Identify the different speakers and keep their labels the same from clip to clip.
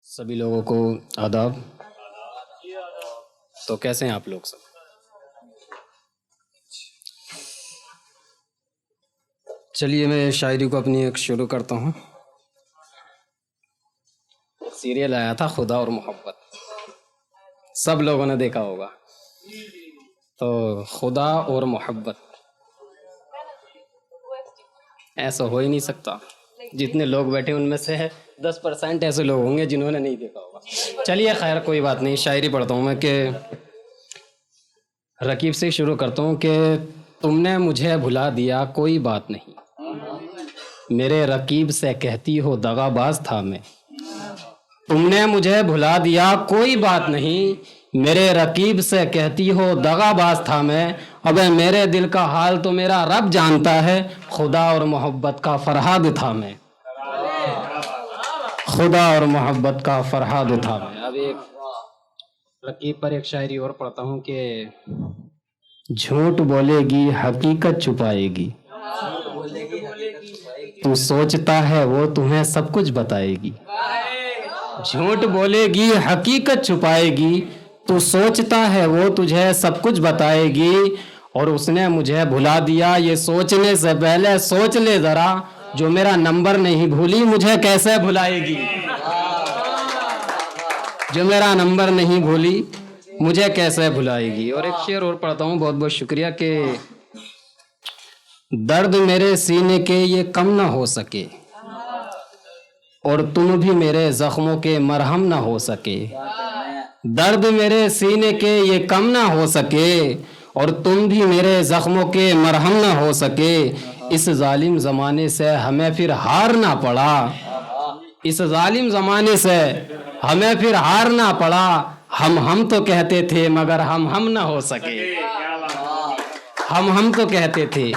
Speaker 1: सभी लोगों को आदाब। तो कैसे हैं आप लोग सब? चलिए मैं शायरी को अपनी एक शुरू करता हूँ। सीरियल आया था खुदा और मोहब्बत, सब लोगों ने देखा होगा। तो खुदा और मोहब्बत ऐसा हो ही नहीं सकता। जितने लोग बैठे उनमें से 10% ऐसे लोग होंगे जिन्होंने नहीं देखा होगा। चलिए खैर कोई बात नहीं, शायरी पढ़ता हूँ मैं कि रकीब से शुरू करता हूँ कि तुमने मुझे भुला दिया कोई बात नहीं, मेरे रकीब से कहती हो दगाबाज था मैं। तुमने मुझे भुला दिया कोई बात नहीं, मेरे रकीब से कहती हो दगाबाज था मैं। अबे मेरे दिल का हाल तो मेरा रब जानता है, खुदा और मोहब्बत का फरहाद था मैं। खुदा और मोहब्बत का फरहाद था मैं। अब एक रकीब पर एक शायरी और पढ़ता हूँ कि झूठ बोलेगी हकीकत छुपाएगी, तू सोचता है वो तुम्हें सब कुछ बताएगी। झूठ बोलेगी हकीकत छुपाएगी, तू सोचता है वो तुझे सब कुछ बताएगी। और उसने मुझे भुला दिया ये सोचने से पहले सोच ले जरा, जो मेरा नंबर नहीं भूली मुझे कैसे भुलाएगी। जो मेरा नंबर नहीं भूली मुझे कैसे भुलाएगी। और एक शेर और पढ़ता हूँ, बहुत बहुत शुक्रिया। कि दर्द मेरे सीने के ये कम ना हो सके, और तुम भी मेरे जख्मों के मरहम ना हो सके। दर्द मेरे सीने के ये कम ना हो सके, और तुम भी मेरे जख्मों के मरहम ना हो सके। इस जालिम ज़माने से हमें फिर हार ना पड़ा, इस जालिम ज़माने से हमें फिर हार ना पड़ा। हम तो कहते थे मगर हम ना हो सके। हम तो कहते थे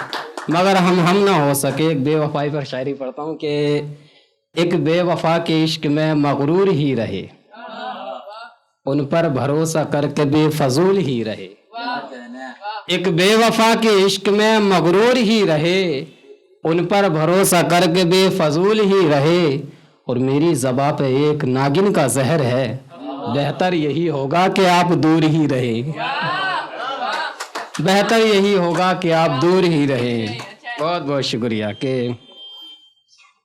Speaker 1: मगर हम ना हो सके। एक बेवफाई पर शायरी पढ़ता हूँ कि एक बेवफा के इश्क में मगरूर ही रहे, उन पर भरोसा करके बेफजूल ही रहे। एक बेवफा के इश्क में मगरूर ही रहे, उन पर भरोसा करके बेफजूल ही रहे। और मेरी ज़बां पे एक नागिन का जहर है, बेहतर यही होगा कि आप दूर ही रहे। बेहतर यही होगा कि आप दूर ही रहे। बहुत बहुत शुक्रिया। कि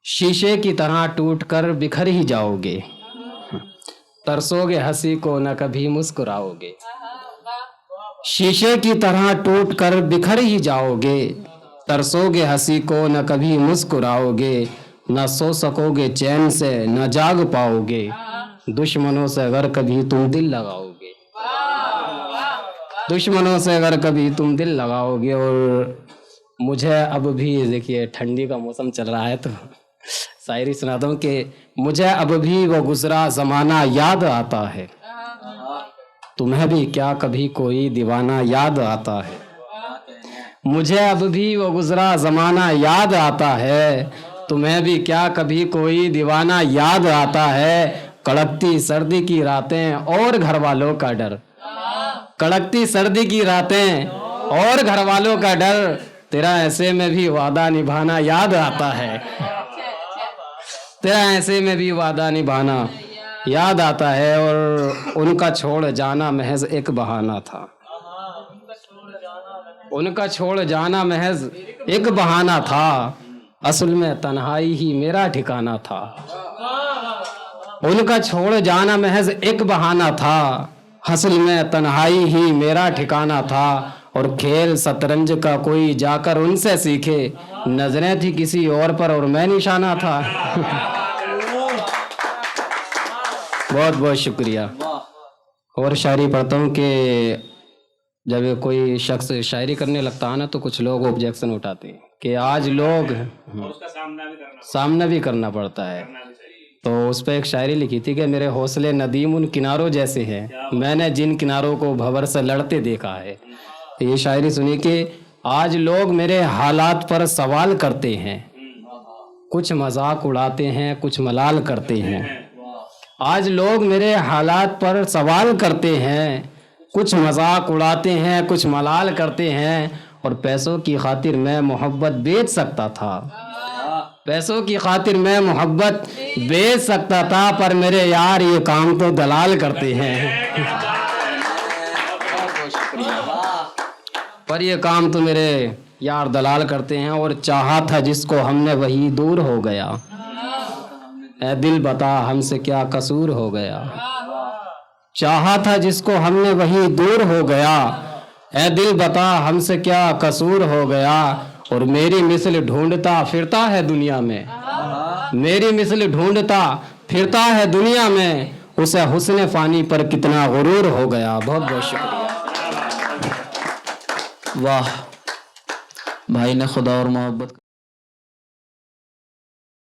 Speaker 1: शीशे की तरह टूटकर बिखर ही जाओगे, तरसोगे हंसी को न कभी मुस्कुराओगे। शीशे की तरह टूटकर बिखर ही जाओगे, तरसोगे हंसी को न कभी मुस्कुराओगे। न सो सकोगे चैन से न जाग पाओगे, दुश्मनों से अगर कभी तुम दिल लगाओगे। दुश्मनों से अगर कभी तुम दिल लगाओगे। और मुझे अब भी, देखिए ठंडी का मौसम चल रहा है तो शायरी सुनाता हूँ कि मुझे अब भी वो गुजरा ज़माना याद आता है, तुम्हें भी क्या कभी कोई दीवाना याद आता है। मुझे अब भी वो गुजरा ज़माना याद आता है, तुम्हें भी क्या कभी कोई दीवाना याद आता है। कड़कती सर्दी की रातें और घर वालों का डर, कड़कती सर्दी की रातें और घर वालों का डर, तेरा ऐसे में भी वादा निभाना याद आता है। तेरा ऐसे में भी वादा निभाना याद आता है। और उनका छोड़ जाना महज एक बहाना था, उनका छोड़ जाना महज एक बहाना था, असल में तन्हाई ही मेरा ठिकाना था। उनका छोड़ जाना महज एक बहाना था, असल में तन्हाई ही मेरा ठिकाना था। और खेल शतरंज का कोई जाकर उनसे सीखे, नजरें थी किसी और पर और मैं निशाना था। बहुत बहुत शुक्रिया। और शायरी पढ़ता हूँ कि जब कोई शख्स शायरी करने लगता है ना तो कुछ लोग ऑब्जेक्शन उठाते हैं कि आज लोग
Speaker 2: उसका
Speaker 1: सामना भी करना पड़ता है। तो उस पर एक शायरी लिखी थी कि मेरे हौसले नदीम उन किनारों जैसे हैं, मैंने जिन किनारों को भंवर से लड़ते देखा है। तो ये शायरी सुनी कि आज लोग मेरे हालात पर सवाल करते हैं, कुछ मजाक उड़ाते हैं कुछ मलाल करते हैं। आज लोग मेरे हालात पर सवाल करते हैं, कुछ मजाक उड़ाते हैं कुछ मलाल करते हैं। और पैसों की खातिर मैं मोहब्बत बेच सकता था, पैसों की खातिर मैं मोहब्बत बेच सकता था, पर मेरे यार ये काम तो दलाल करते हैं। पर ये काम तो मेरे यार दलाल करते हैं। और चाहा था जिसको हमने वही दूर हो गया, ऐ दिल बता हमसे क्या कसूर हो गया। चाहा था जिसको हमने वही दूर हो गया, ऐ दिल बता हमसे क्या कसूर हो गया। और मेरी मिसल ढूंढता फिरता है दुनिया में, मेरी मिसल ढूंढता फिरता है दुनिया में, उसे हुस्न फानी पर कितना गुरूर हो गया। बहुत बहुत शुक्रिया।
Speaker 2: वाह, भाई ने खुदा और मोहब्बत